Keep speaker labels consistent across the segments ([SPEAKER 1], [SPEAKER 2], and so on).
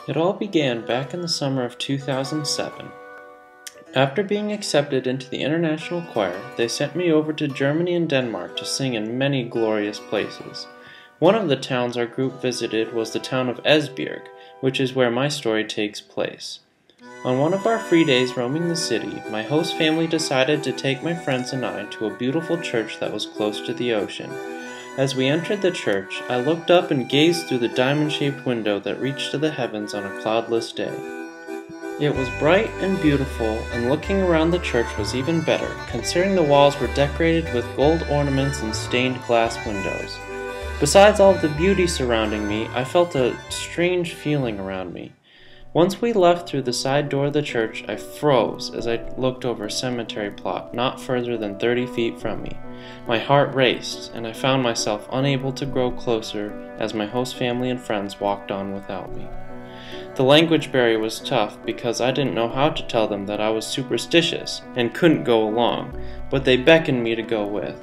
[SPEAKER 1] It all began back in the summer of 2007. After being accepted into the international choir, they sent me over to Germany and Denmark to sing in many glorious places. One of the towns our group visited was the town of Esbjerg, which is where my story takes place. On one of our free days roaming the city, my host family decided to take my friends and I to a beautiful church that was close to the ocean. As we entered the church, I looked up and gazed through the diamond-shaped window that reached to the heavens on a cloudless day. It was bright and beautiful, and looking around the church was even better, considering the walls were decorated with gold ornaments and stained glass windows. Besides all of the beauty surrounding me, I felt a strange feeling around me. Once we left through the side door of the church, I froze as I looked over a cemetery plot not further than 30 feet from me. My heart raced, and I found myself unable to grow closer as my host family and friends walked on without me. The language barrier was tough because I didn't know how to tell them that I was superstitious and couldn't go along, but they beckoned me to go with.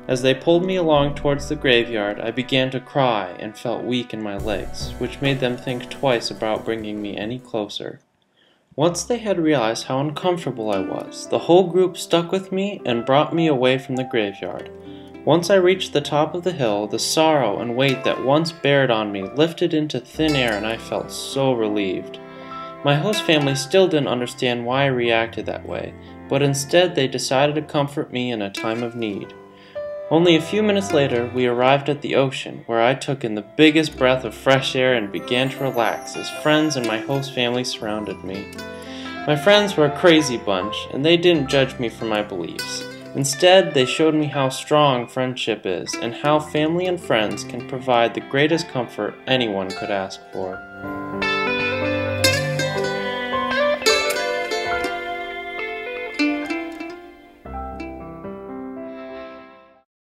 [SPEAKER 1] As they pulled me along towards the graveyard, I began to cry and felt weak in my legs, which made them think twice about bringing me any closer. Once they had realized how uncomfortable I was, the whole group stuck with me and brought me away from the graveyard. Once I reached the top of the hill, the sorrow and weight that once bared on me lifted into thin air, and I felt so relieved. My host family still didn't understand why I reacted that way, but instead they decided to comfort me in a time of need. Only a few minutes later, we arrived at the ocean, where I took in the biggest breath of fresh air and began to relax as friends and my host family surrounded me. My friends were a crazy bunch, and they didn't judge me for my beliefs. Instead, they showed me how strong friendship is and how family and friends can provide the greatest comfort anyone could ask for.